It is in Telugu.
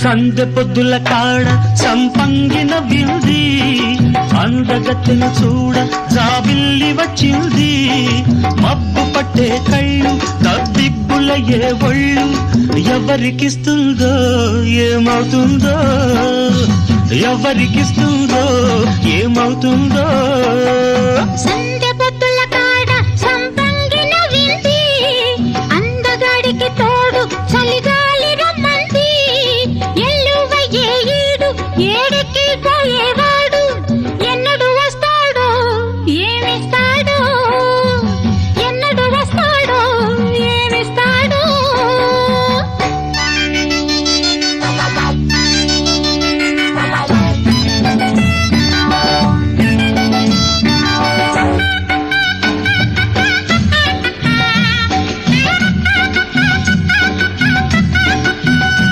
సందె పొద్దుల కాడ సంపంగిన వింది అందగత్తెను చూడ జాబిల్లి వచ్చింది మబ్బు పట్టే కళ్ళు తబ్బిబ్బుల ఏ ఒళ్ళు ఎవరికిస్తుందో ఏమవుతుందో ఎవరికిస్తుందో ఏమవుతుందో సందె పొద్దుల కాడ సంపంగిన వింది అందగాడికి తోడు చలి